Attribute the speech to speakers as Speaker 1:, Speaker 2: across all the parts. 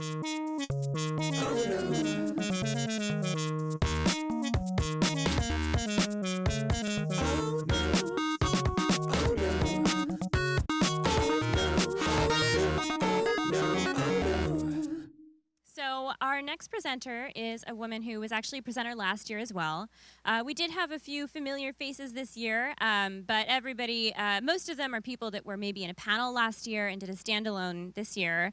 Speaker 1: So our next presenter is a woman who was actually a presenter last year as well. We did have a few familiar faces this year, but everybody, most of them are people that were maybe in a panel last year and did a standalone this year.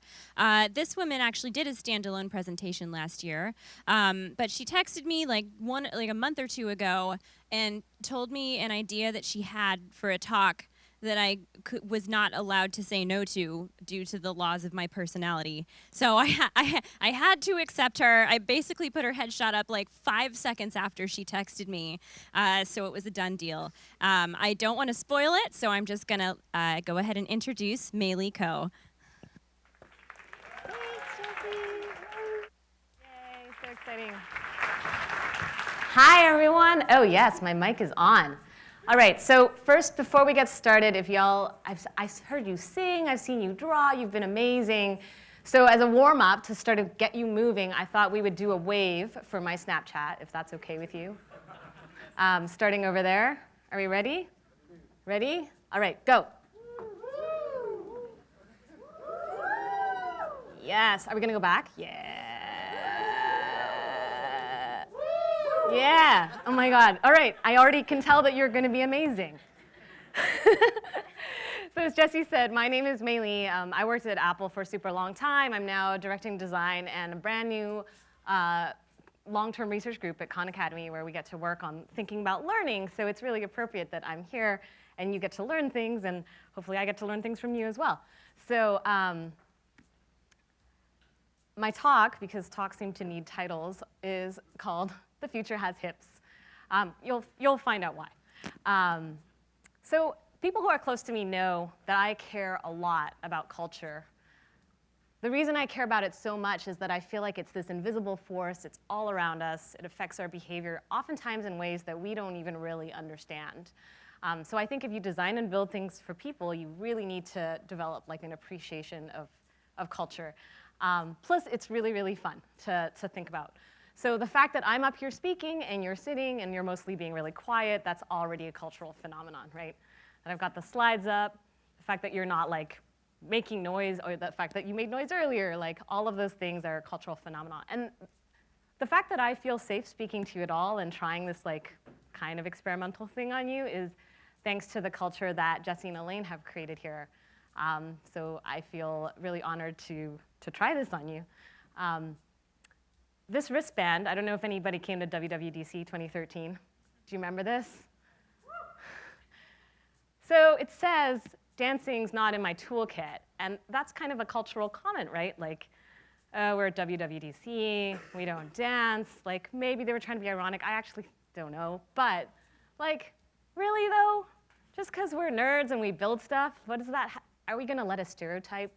Speaker 1: This woman actually did a standalone presentation last year, but she texted me like a month or two ago and told me an idea that she had for a talk that I was not allowed to say no to due to the laws of my personality. So I had to accept her. I basically put her headshot up like 5 seconds after she texted me, so it was a done deal. I don't want to spoil it, so I'm just going to go ahead and introduce Khoe.
Speaker 2: Thanks, Jessie. Yay, so exciting. Hi, everyone. Oh, yes, my mic is on. All right, so first, before we get started, if y'all, I've heard you sing, I've seen you draw, you've been amazing. So as a warm-up to start to get you moving, I thought we would do a wave for my Snapchat, if that's okay with you. Starting over there. Are we ready? Ready? All right, go. Yes, are we gonna go back? Yeah. Yeah, oh my God. All right, I already can tell that you're gonna be amazing. So as Jessie said, my name is Khoe. I worked at Apple for a super long time. I'm now directing design and a brand new long-term research group at Khan Academy where we get to work on thinking about learning. So it's really appropriate that I'm here and you get to learn things, and hopefully I get to learn things from you as well. So my talk, because talks seem to need titles, is called The Future Has Hips. You'll find out why. So people who are close to me know that I care a lot about culture. The reason I care about it so much is that I feel like it's this invisible force. It's all around us. It affects our behavior, oftentimes in ways that we don't even really understand. So I think if you design and build things for people, you really need to develop like an appreciation of culture. Plus, it's really, really fun to think about. So the fact that I'm up here speaking and you're sitting and you're mostly being really quiet, that's already a cultural phenomenon, right? And I've got the slides up, the fact that you're not like making noise, or the fact that you made noise earlier, like all of those things are a cultural phenomenon. And the fact that I feel safe speaking to you at all and trying this like kind of experimental thing on you is thanks to the culture that Jessie and Elaine have created here. So I feel really honored to try this on you. This wristband, I don't know if anybody came to WWDC 2013. Do you remember this? So it says, dancing's not in my toolkit. And that's kind of a cultural comment, right? Like, we're at WWDC, we don't dance. Like, maybe they were trying to be ironic. I actually don't know. But, like, really though? Just because we're nerds and we build stuff, what is that? Are we going to let a stereotype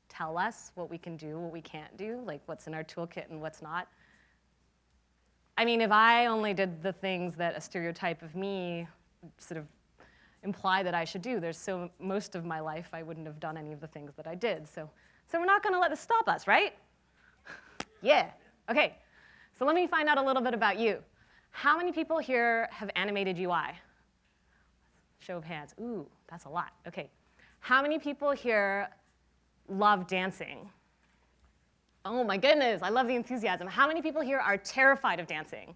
Speaker 2: tell us what we can do, what we can't do, like what's in our toolkit and what's not? I mean, if I only did the things that a stereotype of me sort of imply that I should do, most of my life I wouldn't have done any of the things that I did. So we're not going to let this stop us, right? Yeah. Okay. So let me find out a little bit about you. How many people here have animated UI? Show of hands. Ooh, that's a lot. Okay. How many people here love dancing? Oh my goodness, I love the enthusiasm. How many people here are terrified of dancing?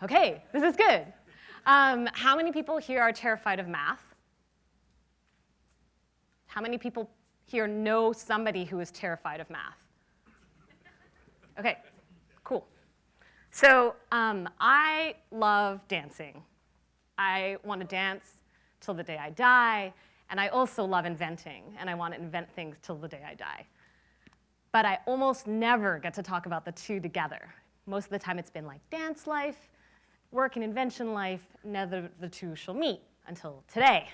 Speaker 2: Okay, this is good. How many people here are terrified of math? How many people here know somebody who is terrified of math? Okay, cool. So I love dancing. I want to dance till the day I die. And I also love inventing, and I want to invent things till the day I die. But I almost never get to talk about the two together. Most of the time it's been like dance life, work and invention life, neither of the two shall meet until today.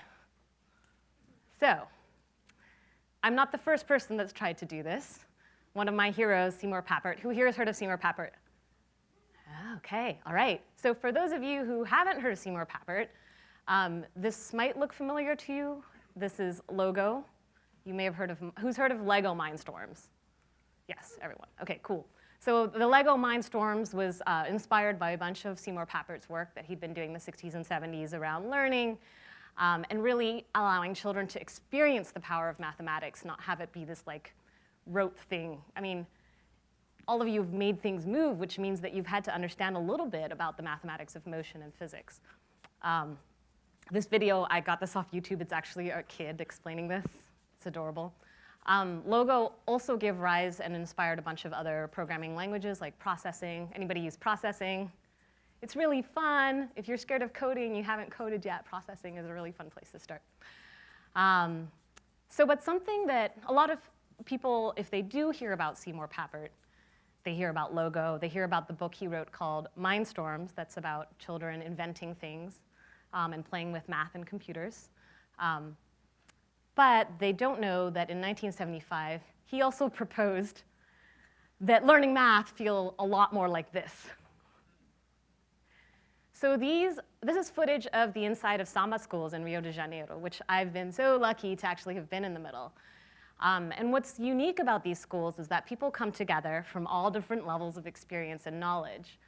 Speaker 2: So, I'm not the first person that's tried to do this. One of my heroes, Seymour Papert. Who here has heard of Seymour Papert? Okay, all right. So for those of you who haven't heard of Seymour Papert, this might look familiar to you. This is Logo. You may have heard of, who's heard of Lego Mindstorms? Yes, everyone. Okay, cool. So the Lego Mindstorms was inspired by a bunch of Seymour Papert's work that he'd been doing in the 60s and 70s around learning and really allowing children to experience the power of mathematics, not have it be this like rote thing. I mean, all of you have made things move, which means that you've had to understand a little bit about the mathematics of motion and physics. This video, I got this off YouTube. It's actually a kid explaining this. It's adorable. Logo also gave rise and inspired a bunch of other programming languages like processing. Anybody use processing? It's really fun. If you're scared of coding and you haven't coded yet, processing is a really fun place to start. But something that a lot of people, if they do hear about Seymour Papert, they hear about Logo, they hear about the book he wrote called Mindstorms, that's about children inventing things and playing with math and computers. But they don't know that in 1975, he also proposed that learning math feel a lot more like this. So this is footage of the inside of Samba schools in Rio de Janeiro, which I've been so lucky to actually have been in the middle. And what's unique about these schools is that people come together from all different levels of experience and knowledge.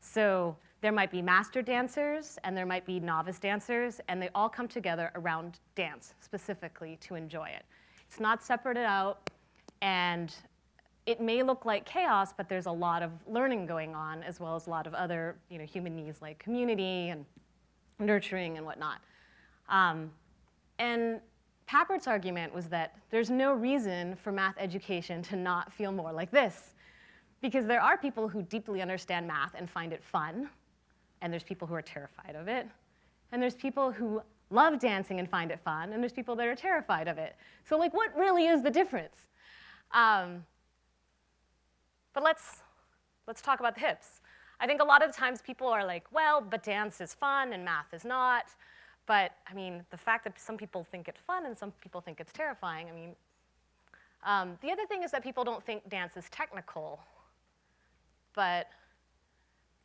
Speaker 2: So there might be master dancers, and there might be novice dancers, and they all come together around dance specifically to enjoy it. It's not separated out, and it may look like chaos, but there's a lot of learning going on, as well as a lot of other human needs like community and nurturing and whatnot. And Papert's argument was that there's no reason for math education to not feel more like this, because there are people who deeply understand math and find it fun, and there's people who are terrified of it, and there's people who love dancing and find it fun, and there's people that are terrified of it. So like, what really is the difference? But let's talk about the hips. I think a lot of the times people are like, well, but dance is fun and math is not. But I mean, the fact that some people think it's fun and some people think it's terrifying, I mean, the other thing is that people don't think dance is technical. But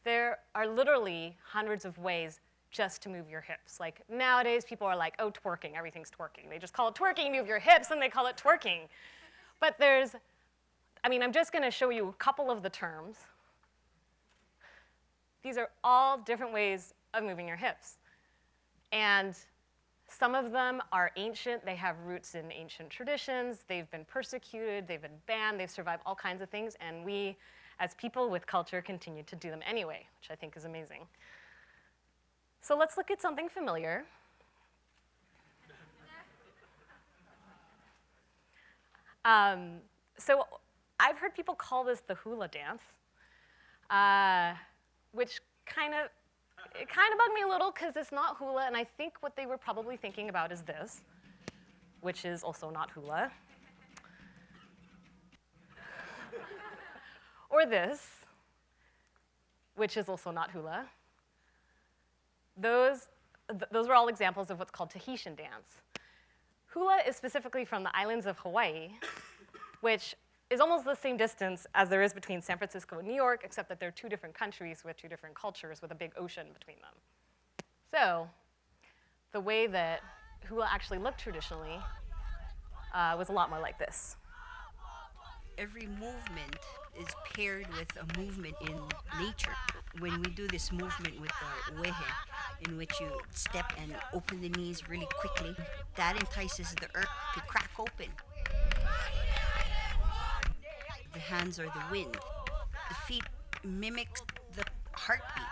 Speaker 2: there are literally hundreds of ways just to move your hips. Like nowadays, people are like, oh, twerking, everything's twerking. They just call it twerking, move your hips, and they call it twerking. But I'm just going to show you a couple of the terms. These are all different ways of moving your hips. And some of them are ancient. They have roots in ancient traditions. They've been persecuted. They've been banned. They've survived all kinds of things. And we, as people with culture, continue to do them anyway, which I think is amazing. So let's look at something familiar. So I've heard people call this the hula dance, which kind of bugged me a little because it's not hula, and I think what they were probably thinking about is this, which is also not hula. Or this, which is also not hula. Those were all examples of what's called Tahitian dance. Hula is specifically from the islands of Hawaii, which is almost the same distance as there is between San Francisco and New York, except that they're two different countries with two different cultures with a big ocean between them. So the way that hula actually looked traditionally was a lot more like this.
Speaker 3: Every movement is paired with a movement in nature. When we do this movement with the wehe, in which you step and open the knees really quickly, that entices the earth to crack open. The hands are the wind. The feet mimic the heartbeat.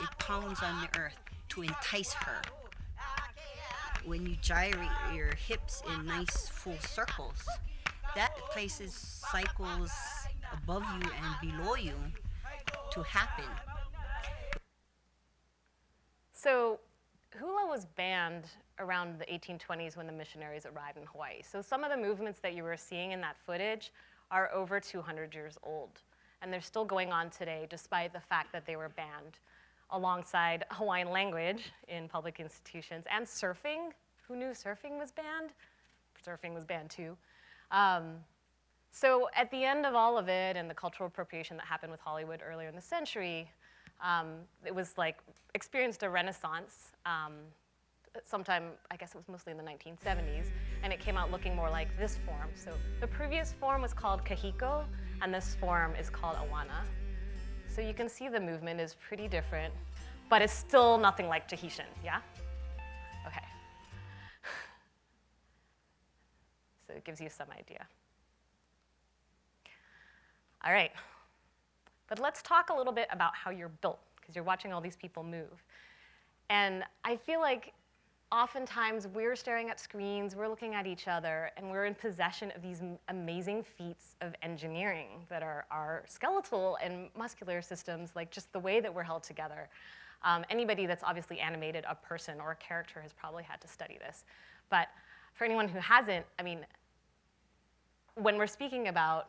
Speaker 3: It pounds on the earth to entice her. When you gyrate your hips in nice full circles, that places cycles above you and below you to happen.
Speaker 2: So hula was banned around the 1820s when the missionaries arrived in Hawaii. So some of the movements that you were seeing in that footage are over 200 years old. And they're still going on today, despite the fact that they were banned, alongside Hawaiian language in public institutions and surfing. Who knew surfing was banned? Surfing was banned too. So at the end of all of it and the cultural appropriation that happened with Hollywood earlier in the century, it was like experienced a renaissance sometime, I guess it was mostly in the 1970s. and it came out looking more like this form. So the previous form was called Kahiko, and this form is called Awana. So you can see the movement is pretty different, but it's still nothing like Tahitian, yeah? Okay. So it gives you some idea. All right. But let's talk a little bit about how you're built, because you're watching all these people move. And I feel like oftentimes we're staring at screens, we're looking at each other, and we're in possession of these amazing feats of engineering that are our skeletal and muscular systems, like just the way that we're held together. Anybody that's obviously animated a person or a character has probably had to study this. But for anyone who hasn't, I mean, when we're speaking about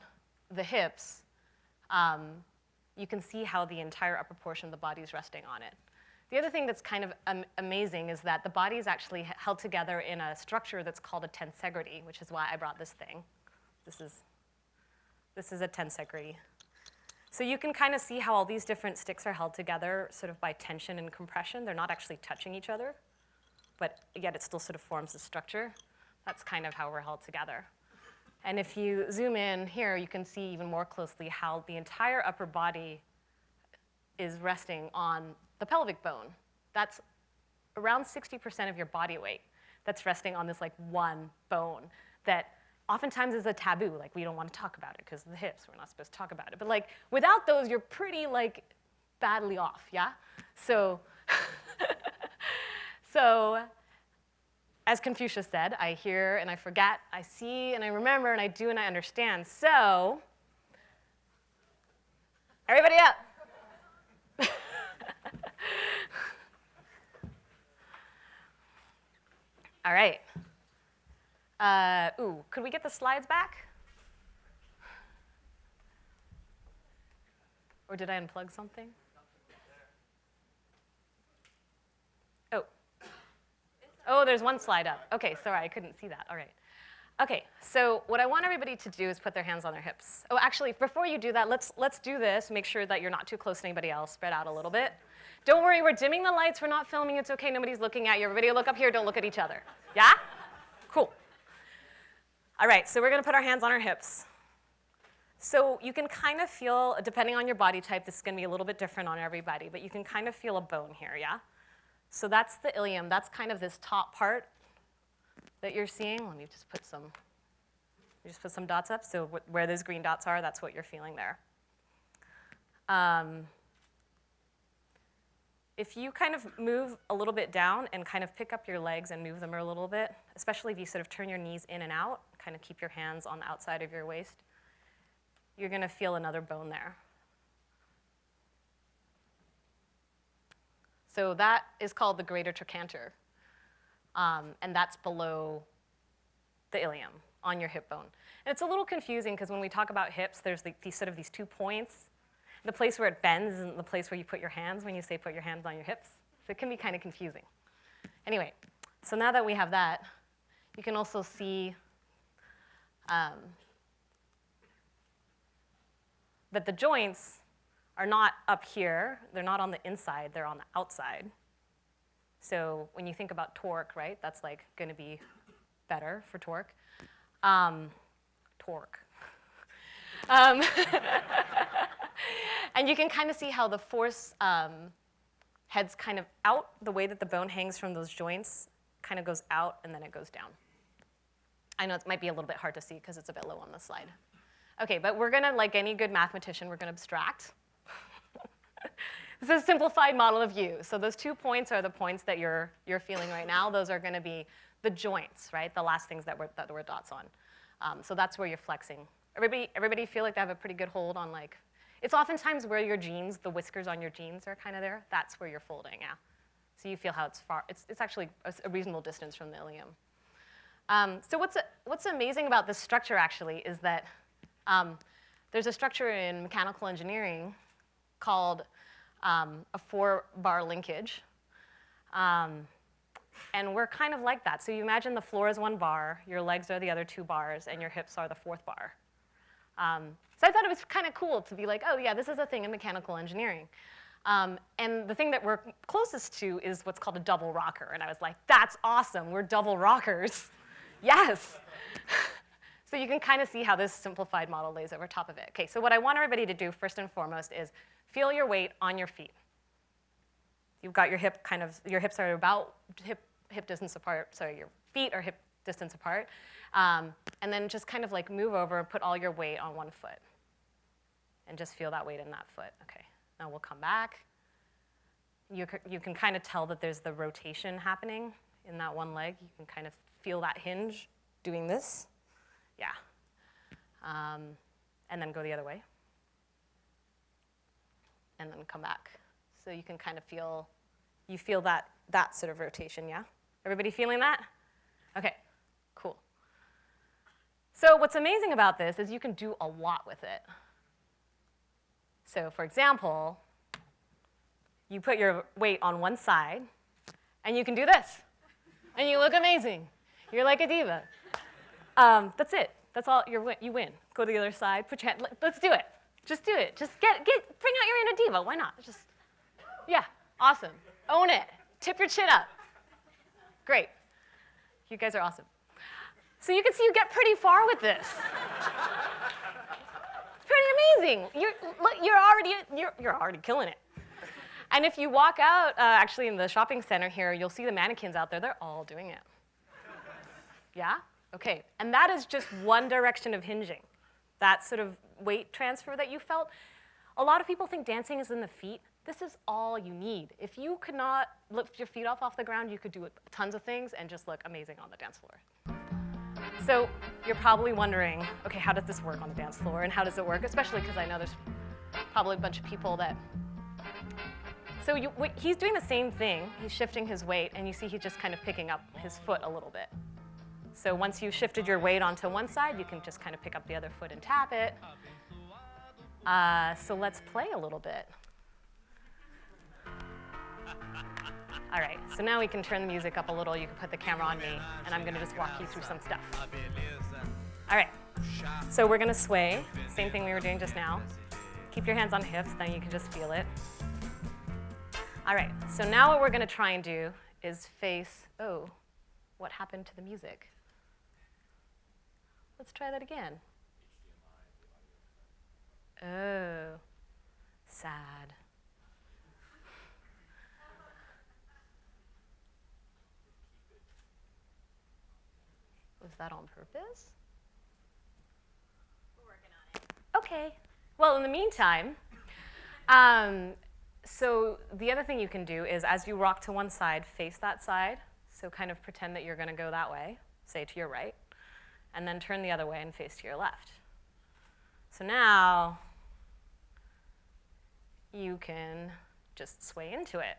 Speaker 2: the hips, you can see how the entire upper portion of the body is resting on it. The other thing that's kind of amazing is that the body is actually held together in a structure that's called a tensegrity, which is why I brought this thing. This is a tensegrity. So you can kind of see how all these different sticks are held together sort of by tension and compression. They're not actually touching each other, but yet it still sort of forms a structure. That's kind of how we're held together. And if you zoom in here, you can see even more closely how the entire upper body is resting on the pelvic bone. That's around 60% of your body weight that's resting on this like one bone that oftentimes is a taboo. Like we don't want to talk about it because of the hips. We're not supposed to talk about it. But like without those, you're pretty like badly off, yeah? So, so as Confucius said, I hear and I forget, I see and I remember and I do and I understand. So, everybody up. All right. Could we get the slides back? Or did I unplug something? Oh, there's one slide up. Okay, sorry, I couldn't see that. All right. Okay, so what I want everybody to do is put their hands on their hips. Oh, actually, before you do that, let's do this. Make sure that you're not too close to anybody else. Spread out a little bit. Don't worry, we're dimming the lights. We're not filming. It's okay. Nobody's looking at you. Everybody look up here. Don't look at each other. Yeah? Cool. All right, so we're going to put our hands on our hips. So you can kind of feel, depending on your body type, this is going to be a little bit different on everybody, but you can kind of feel a bone here, yeah? So that's the ilium. That's kind of this top part that you're seeing. Let me just put some dots up. So where those green dots are, that's what you're feeling there. If you kind of move a little bit down and kind of pick up your legs and move them a little bit, especially if you sort of turn your knees in and out, kind of keep your hands on the outside of your waist, you're going to feel another bone there. So that is called the greater trochanter, and that's below the ilium on your hip bone. And it's a little confusing because when we talk about hips, there's these 2 points. The place where it bends isn't the place where you put your hands when you say put your hands on your hips. So it can be kind of confusing. Anyway, so now that we have that, you can also see that the joints are not up here. They're not on the inside. They're on the outside. So when you think about torque, right, that's like going to be better for torque. Torque. And you can kind of see how the force heads kind of out. The way that the bone hangs from those joints kind of goes out, and then it goes down. I know it might be a little bit hard to see because it's a bit low on the slide. Okay, but we're going to, like any good mathematician, we're going to abstract. This is a simplified model of you. So those 2 points are the points that you're feeling right now. Those are going to be the joints, right? The last things that were dots on. So that's where you're flexing. Everybody feel like they have a pretty good hold on like, it's oftentimes where your jeans, the whiskers on your jeans are kind of there. That's where you're folding, yeah. So you feel how it's far. It's actually a reasonable distance from the ilium. So what's amazing about this structure actually is that there's a structure in mechanical engineering called a 4-bar linkage. And we're kind of like that. So you imagine the floor is 1 bar, your legs are the other 2 bars, and your hips are the 4th bar. So I thought it was kind of cool to be like, oh yeah, this is a thing in mechanical engineering. And the thing that we're closest to is what's called a double rocker. And I was like, that's awesome, we're double rockers. Yes. So you can kind of see how this simplified model lays over top of it. Okay, so what I want everybody to do first and foremost is feel your weight on your feet. You've got your your hips are about hip distance apart, so your feet are hip distance apart. And then just kind of like move over and put all your weight on one foot. And just feel that weight in that foot. Okay, now we'll come back. You can kind of tell that there's the rotation happening in that one leg. You can kind of feel that hinge doing this. Yeah. And then go the other way. And then come back. So you can kind of feel that sort of rotation, yeah? Everybody feeling that? Okay, cool. So what's amazing about this is you can do a lot with it. So for example, you put your weight on one side, and you can do this. And you look amazing. You're like a diva. That's it. That's all. You win. Go to the other side. Put your hand. Let's do it. Just do it. Just bring out your inner diva. Why not? Yeah. Awesome. Own it. Tip your chin up. Great. You guys are awesome. So you can see you get pretty far with this. It's pretty amazing. You're already killing it. And if you walk out, actually in the shopping center here, you'll see the mannequins out there. They're all doing it. Yeah? Okay. And that is just one direction of hinging. That sort of weight transfer that you felt. A lot of people think dancing is in the feet. This is all you need. If you could not lift your feet off the ground, you could do tons of things and just look amazing on the dance floor. So you're probably wondering, okay, how does this work on the dance floor? And how does it work? Especially because I know there's probably a bunch of people that... So he's doing the same thing. He's shifting his weight, and you see he's just kind of picking up his foot a little bit. So once you've shifted your weight onto one side, you can just kind of pick up the other foot and tap it. So let's play a little bit. All right, so now we can turn the music up a little. You can put the camera on me, and I'm going to just walk you through some stuff. All right, so we're going to sway, same thing we were doing just now. Keep your hands on hips, then you can just feel it. All right, so now what we're going to try and do is face, oh, what happened to the music? Let's try that again. Oh, sad. Was that on purpose?
Speaker 1: We're working on it.
Speaker 2: Okay. Well, in the meantime, so the other thing you can do is as you rock to one side, face that side. So kind of pretend that you're going to go that way, say to your right, and then turn the other way and face to your left. So now you can just sway into it.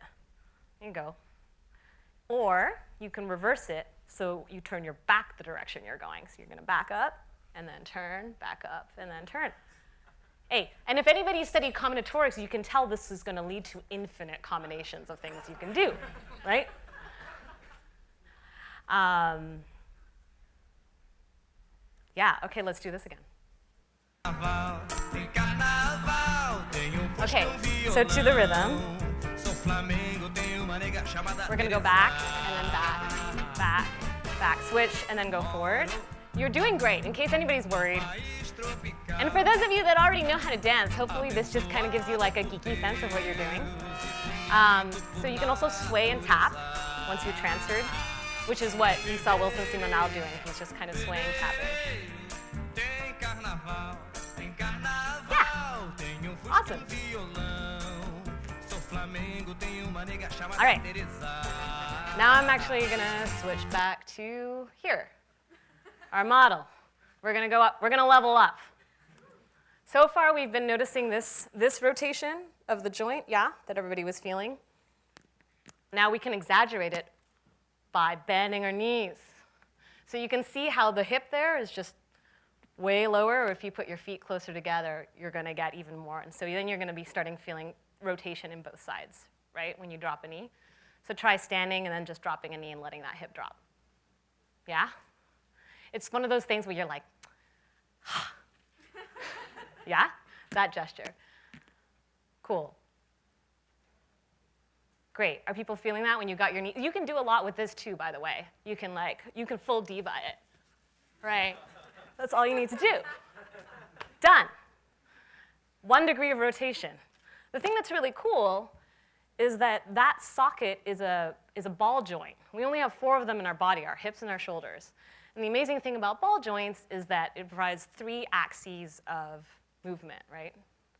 Speaker 2: There you go. Or you can reverse it so you turn your back the direction you're going. So you're going to back up and then turn, back up, and then turn. Hey, and if anybody studied combinatorics, you can tell this is going to lead to infinite combinations of things you can do, right? Yeah, okay, let's do this again. Okay, so to the rhythm, we're going to go back, and then back, back, back, switch, and then go forward. You're doing great, in case anybody's worried. And for those of you that already know how to dance, hopefully this just kind of gives you like a geeky sense of what you're doing. So you can also sway and tap once you've transferred, which is what you saw Wilson Simonal doing. He's just kind of swaying, tapping. Yeah, awesome. All right, now I'm actually gonna switch back to here, our model. We're gonna go up, we're gonna level up. So far we've been noticing this rotation of the joint, yeah, that everybody was feeling. Now we can exaggerate it by bending our knees. So you can see how the hip there is just way lower, or if you put your feet closer together, you're gonna get even more. And so then you're gonna be starting feeling rotation in both sides, right, when you drop a knee. So try standing and then just dropping a knee and letting that hip drop. Yeah? It's one of those things where you're like, yeah? That gesture. Cool. Great. Are people feeling that when you got your knee? You can do a lot with this too, by the way. You can full diva it. right? That's all you need to do. Done. 1 degree of rotation. The thing that's really cool is that that socket is a ball joint. We only have 4 of them in our body, our hips and our shoulders. And the amazing thing about ball joints is that it provides 3 axes of movement, right?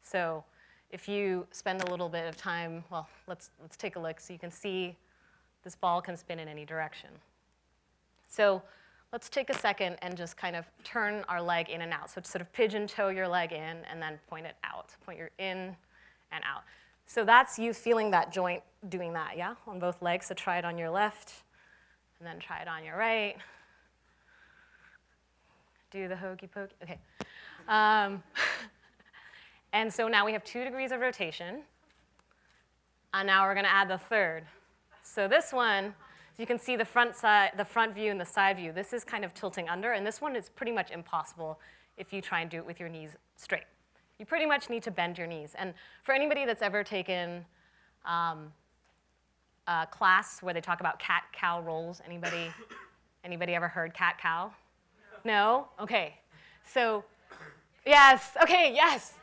Speaker 2: So if you spend a little bit of time, well, let's take a look so you can see this ball can spin in any direction. So let's take a second and just kind of turn our leg in and out. So sort of pigeon toe your leg in and then point it out. Point your in and out. So that's you feeling that joint doing that, yeah? On both legs. So try it on your left and then try it on your right. Do the hokey pokey. Okay. And so now we have 2 degrees of rotation. And now we're going to add the third. So this one, you can see the front view and the side view. This is kind of tilting under, and this one is pretty much impossible if you try and do it with your knees straight. You pretty much need to bend your knees. And for anybody that's ever taken a class where they talk about cat-cow rolls, anybody ever heard cat-cow? No? Okay. So, yes. Okay, yes.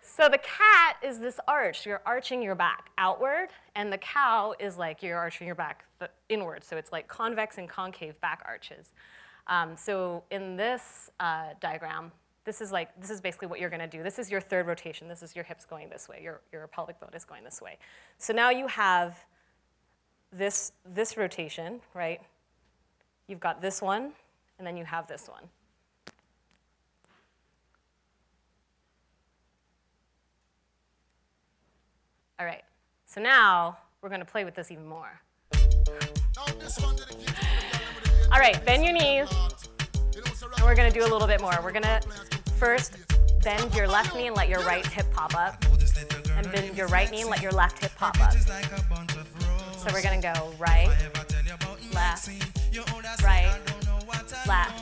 Speaker 2: So the cat is this arch. You're arching your back outward, and the cow is like you're arching your back inward. So it's like convex and concave back arches. So in this diagram, this is basically what you're going to do. This is your third rotation. This is your hips going this way. Your pelvic bone is going this way. So now you have this rotation, right? You've got this one, and then you have this one. All right, so now we're going to play with this even more. All right, bend your knees, and we're going to do a little bit more. We're going to first bend your left knee and let your right hip pop up, and bend your right knee and let your left hip pop up. So we're going to go right, left, right, left.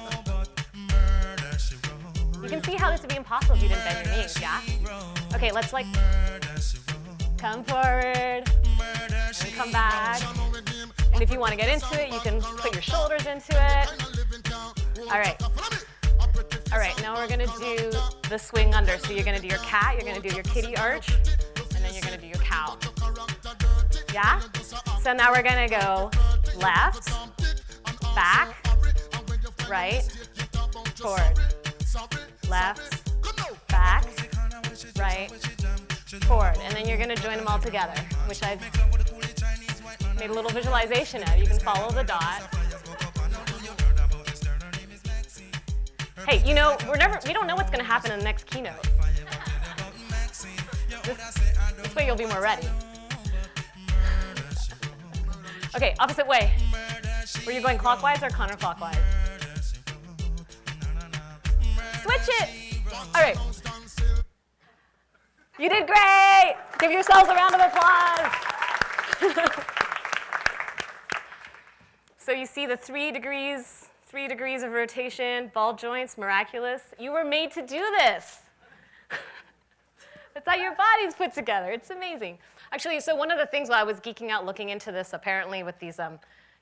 Speaker 2: You can see how this would be impossible if you didn't bend your knees, yeah? Okay, let's like come forward, and come back. And if you want to get into it, you can put your shoulders into it. All right. All right, now we're going to do the swing under. So you're going to do your cat, you're going to do your kitty arch, and then you're going to do your cow. Yeah? So now we're going to go left, back, right, forward. Left, back, right, forward. And then you're going to join them all together, which I've made a little visualization of. You can follow the dot. Hey, you know, we don't know what's going to happen in the next keynote. This way you'll be more ready. Okay, opposite way. Were you going clockwise or counterclockwise? Switch it. All right. You did great. Give yourselves a round of applause. So you see the 3 degrees of rotation, ball joints, miraculous. You were made to do this. That's how your body's put together. It's amazing. Actually, so one of the things while I was geeking out looking into this, apparently with these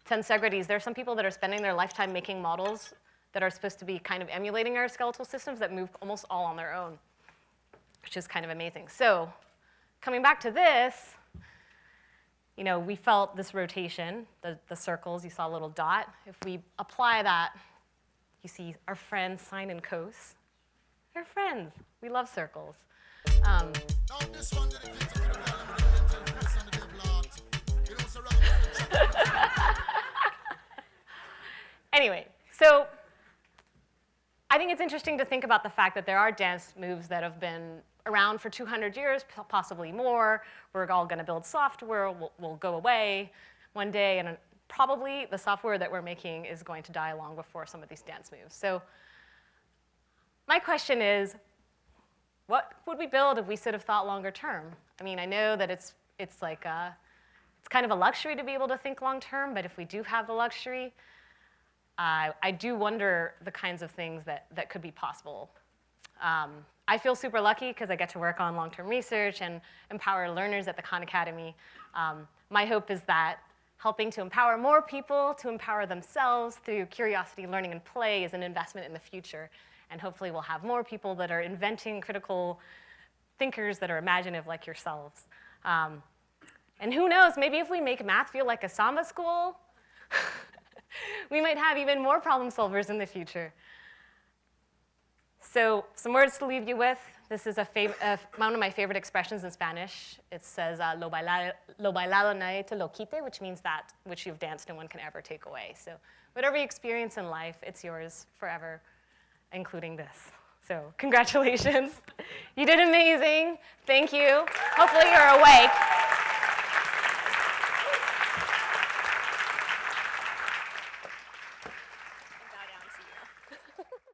Speaker 2: tensegrities, there are some people that are spending their lifetime making models that are supposed to be kind of emulating our skeletal systems that move almost all on their own, which is kind of amazing. So coming back to this, you know, we felt this rotation, the circles, you saw a little dot. If we apply that, you see our friends sine and cos. They're friends. We love circles. Anyway, so I think it's interesting to think about the fact that there are dance moves that have been around for 200 years, possibly more. We're all going to build software, will go away one day, and probably the software that we're making is going to die long before some of these dance moves. So my question is, what would we build if we sort of thought longer term? I mean, I know that it's kind of a luxury to be able to think long term, but if we do have the luxury, I do wonder the kinds of things that could be possible. I feel super lucky because I get to work on long-term research and empower learners at the Khan Academy. My hope is that Helping to empower more people to empower themselves through curiosity, learning, and play is an investment in the future. And hopefully we'll have more people that are inventing critical thinkers that are imaginative like yourselves. And who knows, maybe if we make math feel like a samba school, we might have even more problem solvers in the future. So some words to leave you with. This is one of my favorite expressions in Spanish. It says, lo bailado nadie te lo quite, which means that which you've danced no one can ever take away. So whatever you experience in life, it's yours forever, including this. So congratulations. You did amazing. Thank you. Hopefully you're awake.